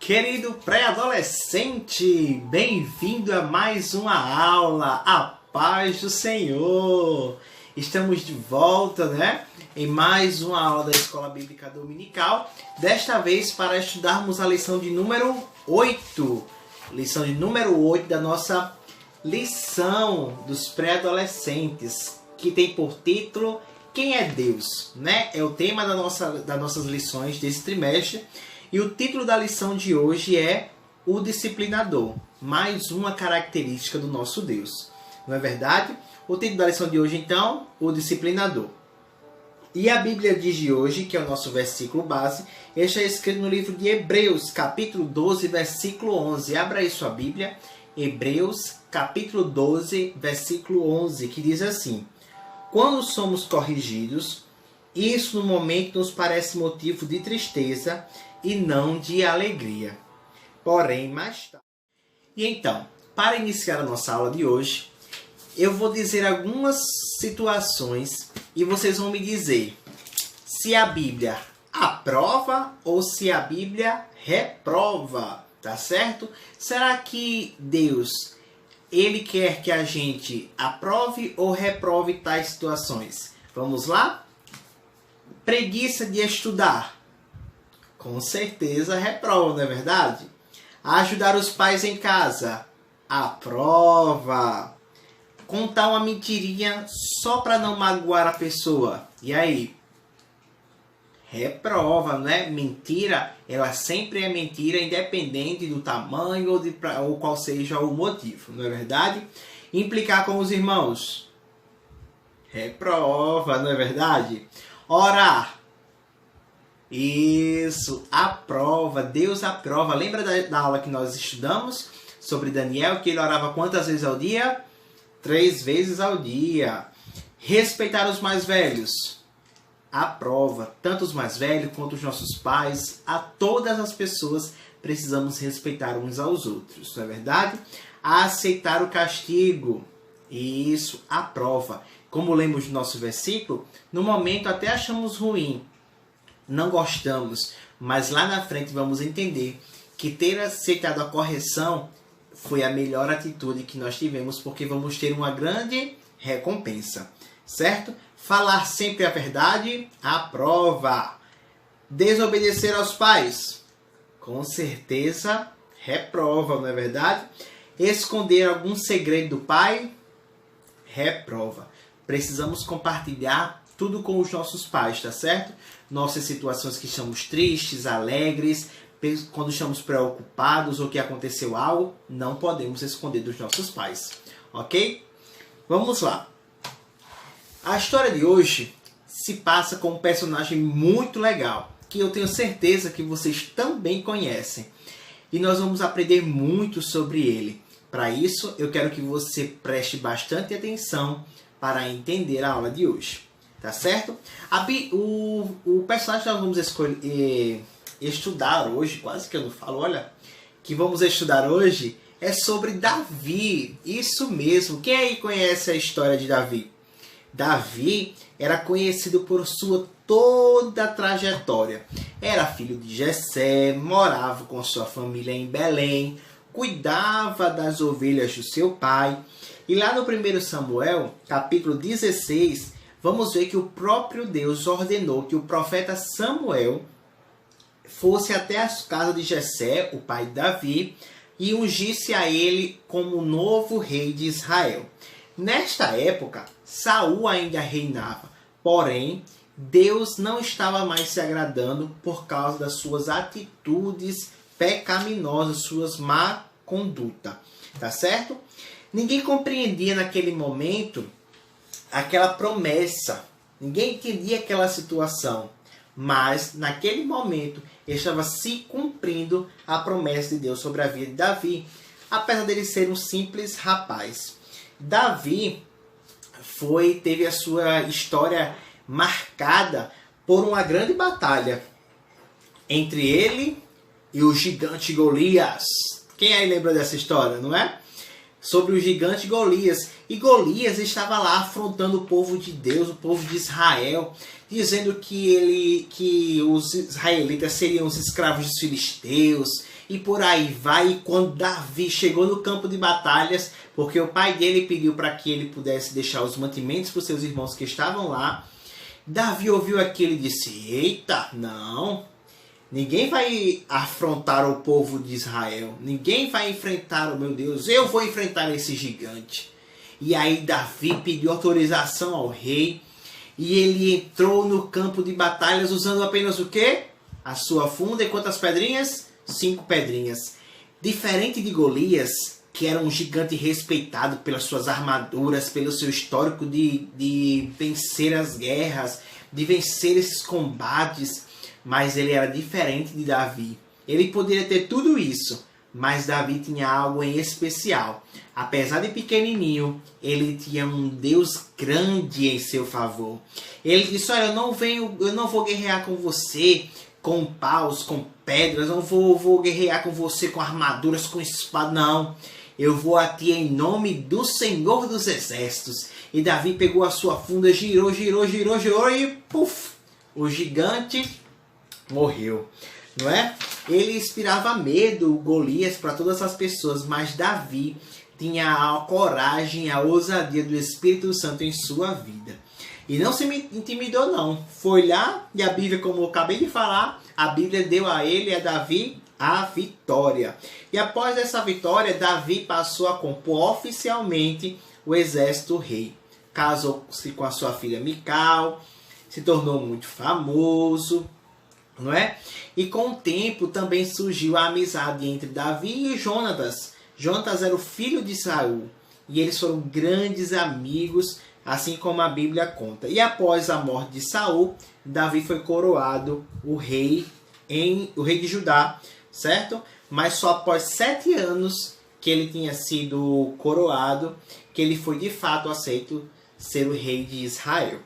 Querido pré-adolescente, bem-vindo a mais uma aula, a paz do Senhor. Estamos de volta, em mais uma aula da Escola Bíblica Dominical, desta vez para estudarmos a lição de número 8. Lição de número 8 da nossa lição dos pré-adolescentes, que tem por título Quem é Deus? É o tema das nossas lições desse trimestre. E o título da lição de hoje é O Disciplinador, mais uma característica do nosso Deus. Não é verdade? O título da lição de hoje, então, O Disciplinador. E a Bíblia diz de hoje, que é o nosso versículo base, este é escrito no livro de Hebreus, capítulo 12, versículo 11. Abra aí sua Bíblia, Hebreus, capítulo 12, versículo 11, que diz assim: Quando somos corrigidos, isso no momento nos parece motivo de tristeza e não de alegria. Porém, mais tarde. E então, para iniciar a nossa aula de hoje, eu vou dizer algumas situações e vocês vão me dizer se a Bíblia aprova ou se a Bíblia reprova, tá certo? Será que Deus, Ele quer que a gente aprove ou reprove tais situações? Vamos lá? Preguiça de estudar. Com certeza reprova, não é verdade? Ajudar os pais em casa. Aprova. Contar uma mentirinha só para não magoar a pessoa. E aí? Reprova, né? Mentira, ela sempre é mentira, independente do tamanho ou qual seja o motivo, não é verdade? Implicar com os irmãos. Reprova, não é verdade? Orar. Isso, aprova, Deus aprova. Lembra da aula que nós estudamos sobre Daniel, que ele orava quantas vezes ao dia? 3 vezes ao dia. Respeitar os mais velhos. Aprova, tanto os mais velhos quanto os nossos pais, a todas as pessoas precisamos respeitar uns aos outros, não é verdade? Aceitar o castigo. Isso, aprova. Como lemos no nosso versículo, no momento até achamos ruim, não gostamos, mas lá na frente vamos entender que ter aceitado a correção foi a melhor atitude que nós tivemos, porque vamos ter uma grande recompensa, certo? Falar sempre a verdade, aprova. Desobedecer aos pais, com certeza reprova, não é verdade? Esconder algum segredo do pai, reprova. Precisamos compartilhar tudo com os nossos pais, tá certo? Nossas situações que estamos tristes, alegres, quando estamos preocupados ou que aconteceu algo, não podemos esconder dos nossos pais, ok? Vamos lá. A história de hoje se passa com um personagem muito legal, que eu tenho certeza que vocês também conhecem. E nós vamos aprender muito sobre ele. Para isso, eu quero que você preste bastante atenção para entender a aula de hoje. Tá certo? O personagem que nós vamos estudar hoje, quase que eu não falo, olha, que vamos estudar hoje é sobre Davi. Isso mesmo. Quem aí conhece a história de Davi? Davi era conhecido por sua toda a trajetória. Era filho de Jessé, morava com sua família em Belém, cuidava das ovelhas do seu pai. E lá no 1 Samuel, capítulo 16, vamos ver que o próprio Deus ordenou que o profeta Samuel fosse até a casa de Jessé, o pai de Davi, e ungisse a ele como novo rei de Israel. Nesta época, Saul ainda reinava, porém, Deus não estava mais se agradando por causa das suas atitudes pecaminosas, suas má conduta, tá certo? Ninguém compreendia naquele momento aquela promessa, ninguém entendia aquela situação, mas naquele momento estava se cumprindo a promessa de Deus sobre a vida de Davi, apesar dele ser um simples rapaz. Davi teve a sua história marcada por uma grande batalha entre ele e o gigante Golias. Quem aí lembra dessa história, não é? Sobre o gigante Golias. E Golias estava lá afrontando o povo de Deus, o povo de Israel, dizendo que os israelitas seriam os escravos dos filisteus, e por aí vai. E quando Davi chegou no campo de batalhas, porque o pai dele pediu para que ele pudesse deixar os mantimentos para os seus irmãos que estavam lá, Davi ouviu aquilo e disse: eita, não, ninguém vai afrontar o povo de Israel, ninguém vai enfrentar o meu Deus, eu vou enfrentar esse gigante. E aí Davi pediu autorização ao rei, e ele entrou no campo de batalhas usando apenas o quê? A sua funda e quantas pedrinhas? 5 pedrinhas. Diferente de Golias, que era um gigante respeitado pelas suas armaduras, pelo seu histórico de vencer as guerras, de vencer esses combates, mas ele era diferente de Davi. Ele poderia ter tudo isso, mas Davi tinha algo em especial. Apesar de pequenininho, ele tinha um Deus grande em seu favor. Ele disse: olha, eu não vou guerrear com você com paus, com pedras, eu não vou guerrear com você com armaduras, com espada, não. Eu vou a ti em nome do Senhor dos Exércitos. E Davi pegou a sua funda, girou e puf, o gigante morreu, não é? Ele inspirava medo, Golias, para todas as pessoas, mas Davi tinha a coragem, a ousadia do Espírito Santo em sua vida. E não se intimidou não. Foi lá e a Bíblia, como eu acabei de falar, a Bíblia deu a ele, a Davi, a vitória. E após essa vitória, Davi passou a compor oficialmente o exército rei. Casou-se com a sua filha Mical, se tornou muito famoso, não é? E com o tempo também surgiu a amizade entre Davi e Jonatas. Jonatas era o filho de Saul e eles foram grandes amigos, assim como a Bíblia conta. E após a morte de Saul, Davi foi coroado o rei de Judá, certo? Mas só após 7 anos que ele tinha sido coroado, que ele foi de fato aceito ser o rei de Israel.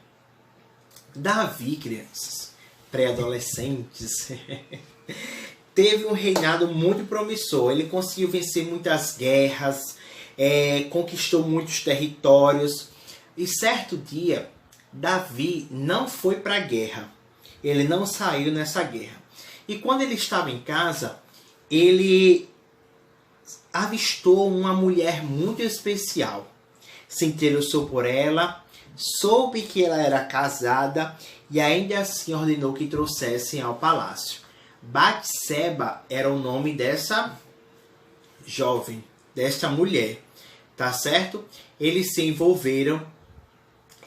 Davi, crianças, pré-adolescentes, teve um reinado muito promissor. Ele conseguiu vencer muitas guerras, conquistou muitos territórios. E certo dia, Davi não foi para a guerra. Ele não saiu nessa guerra. E quando ele estava em casa, ele avistou uma mulher muito especial. Se interessou por ela, soube que ela era casada e ainda assim ordenou que trouxessem ao palácio. Batseba era o nome dessa jovem, desta mulher, tá certo? Eles se envolveram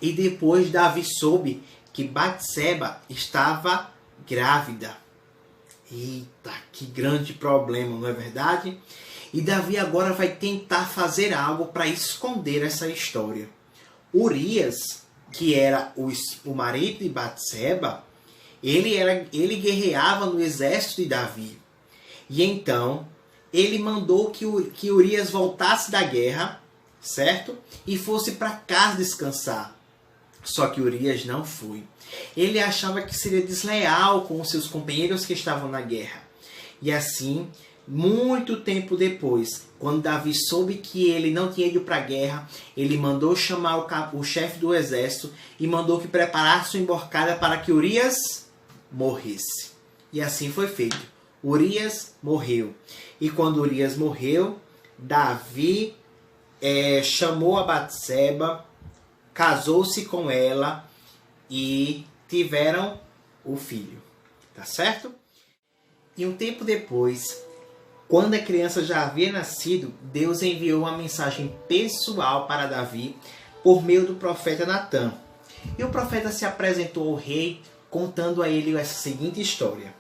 e depois Davi soube que Batseba estava grávida. Eita, que grande problema, não é verdade? E Davi agora vai tentar fazer algo para esconder essa história. Urias, que era o marido de Batseba, ele guerreava no exército de Davi. E então, ele mandou que Urias voltasse da guerra, certo? E fosse para casa descansar. Só que Urias não foi. Ele achava que seria desleal com os seus companheiros que estavam na guerra. E assim, muito tempo depois, quando Davi soube que ele não tinha ido para a guerra, ele mandou chamar o chefe do exército e mandou que preparasse uma emboscada para que Urias morresse. E assim foi feito. Urias morreu. E quando Urias morreu, Davi chamou a Batseba, casou-se com ela e tiveram o filho. Tá certo? E um tempo depois, quando a criança já havia nascido, Deus enviou uma mensagem pessoal para Davi por meio do profeta Natã. E o profeta se apresentou ao rei, contando a ele essa seguinte história.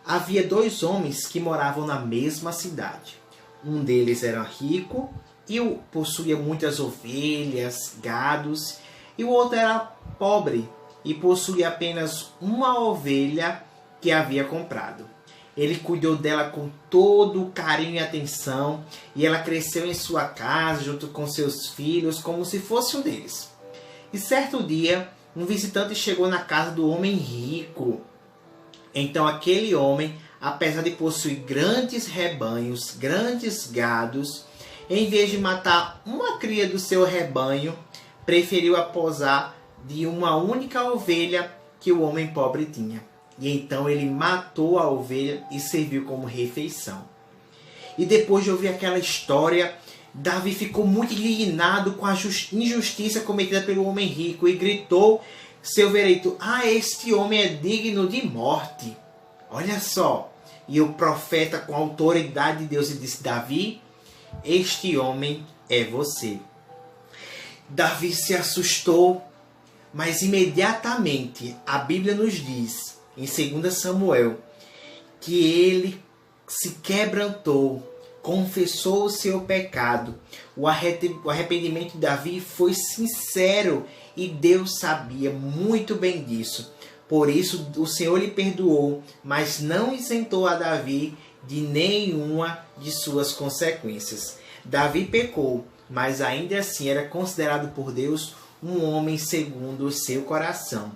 Havia 2 homens que moravam na mesma cidade. Um deles era rico e possuía muitas ovelhas, gados, e o outro era pobre e possuía apenas uma ovelha que havia comprado. Ele cuidou dela com todo o carinho e atenção, e ela cresceu em sua casa junto com seus filhos como se fosse um deles. E certo dia, um visitante chegou na casa do homem rico. Então aquele homem, apesar de possuir grandes rebanhos, grandes gados, em vez de matar uma cria do seu rebanho, preferiu aposar de uma única ovelha que o homem pobre tinha. E então ele matou a ovelha e serviu como refeição. E depois de ouvir aquela história, Davi ficou muito indignado com a injustiça cometida pelo homem rico e gritou seu veredito: este homem é digno de morte. Olha só. E o profeta, com a autoridade de Deus, disse: Davi, este homem é você. Davi se assustou, mas imediatamente a Bíblia nos diz, em 2 Samuel, que ele se quebrantou, confessou o seu pecado. O arrependimento de Davi foi sincero e Deus sabia muito bem disso. Por isso o Senhor lhe perdoou, mas não isentou a Davi de nenhuma de suas consequências. Davi pecou, mas ainda assim era considerado por Deus um homem segundo o seu coração.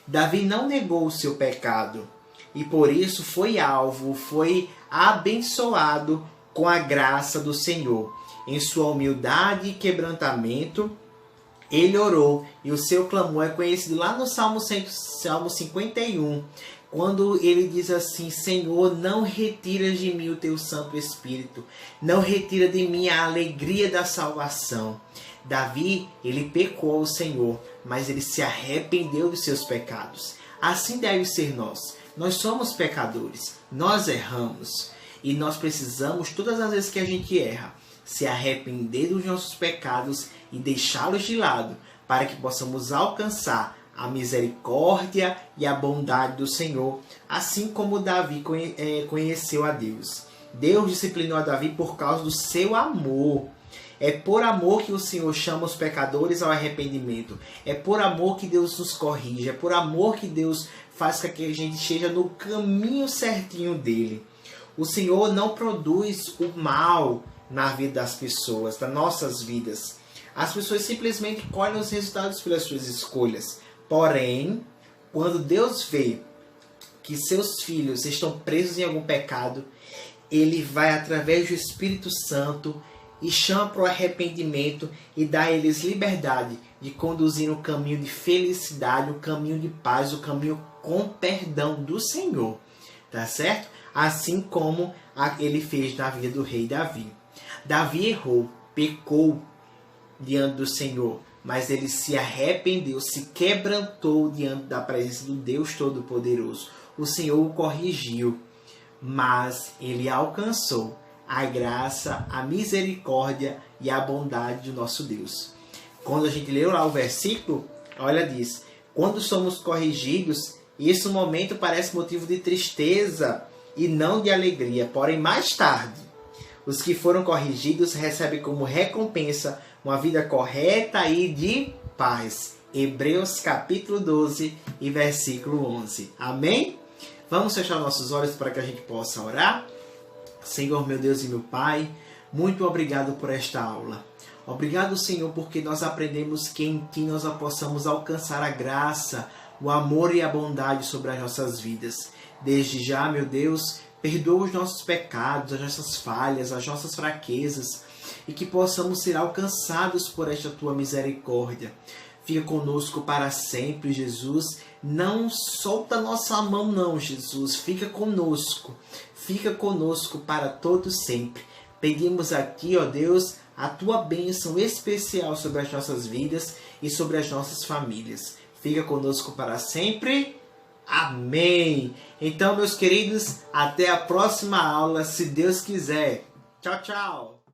Davi não negou o seu pecado e por isso foi alvo, foi abençoado com a graça do Senhor. Em sua humildade e quebrantamento, ele orou e o seu clamor é conhecido lá no Salmo 51, quando ele diz assim: Senhor, não retiras de mim o teu Santo Espírito, não retira de mim a alegria da salvação. Davi, ele pecou ao Senhor, mas ele se arrependeu dos seus pecados. Assim deve ser nós. Nós somos pecadores, nós erramos e nós precisamos, todas as vezes que a gente erra, se arrepender dos nossos pecados e deixá-los de lado, para que possamos alcançar a misericórdia e a bondade do Senhor, assim como Davi conheceu a Deus. Deus disciplinou a Davi por causa do seu amor. É por amor que o Senhor chama os pecadores ao arrependimento. É por amor que Deus nos corrige. É por amor que Deus faz com que a gente esteja no caminho certinho dele. O Senhor não produz o mal na vida das pessoas, das nossas vidas. As pessoas simplesmente colhem os resultados pelas suas escolhas. Porém, quando Deus vê que seus filhos estão presos em algum pecado, Ele vai através do Espírito Santo e chama para o arrependimento e dá a eles liberdade de conduzir no caminho de felicidade, o caminho de paz, o caminho com perdão do Senhor. Tá certo? Assim como ele fez na vida do rei Davi. Davi errou, pecou diante do Senhor, mas ele se arrependeu, se quebrantou diante da presença do Deus Todo-Poderoso. O Senhor o corrigiu, mas ele alcançou a graça, a misericórdia e a bondade do nosso Deus. Quando a gente leu lá o versículo, olha, diz: quando somos corrigidos, isso no momento parece motivo de tristeza e não de alegria, porém mais tarde, os que foram corrigidos recebem como recompensa uma vida correta e de paz. Hebreus capítulo 12 e versículo 11. Amém? Vamos fechar nossos olhos para que a gente possa orar? Senhor, meu Deus e meu Pai, muito obrigado por esta aula. Obrigado, Senhor, porque nós aprendemos que em Ti nós possamos alcançar a graça, o amor e a bondade sobre as nossas vidas. Desde já, meu Deus, perdoa os nossos pecados, as nossas falhas, as nossas fraquezas, e que possamos ser alcançados por esta Tua misericórdia. Fica conosco para sempre, Jesus. Não solta nossa mão, não, Jesus. Fica conosco para todo sempre. Pedimos a Ti, ó Deus, a Tua bênção especial sobre as nossas vidas e sobre as nossas famílias. Fica conosco para sempre. Amém. Então, meus queridos, até a próxima aula, se Deus quiser. Tchau, tchau.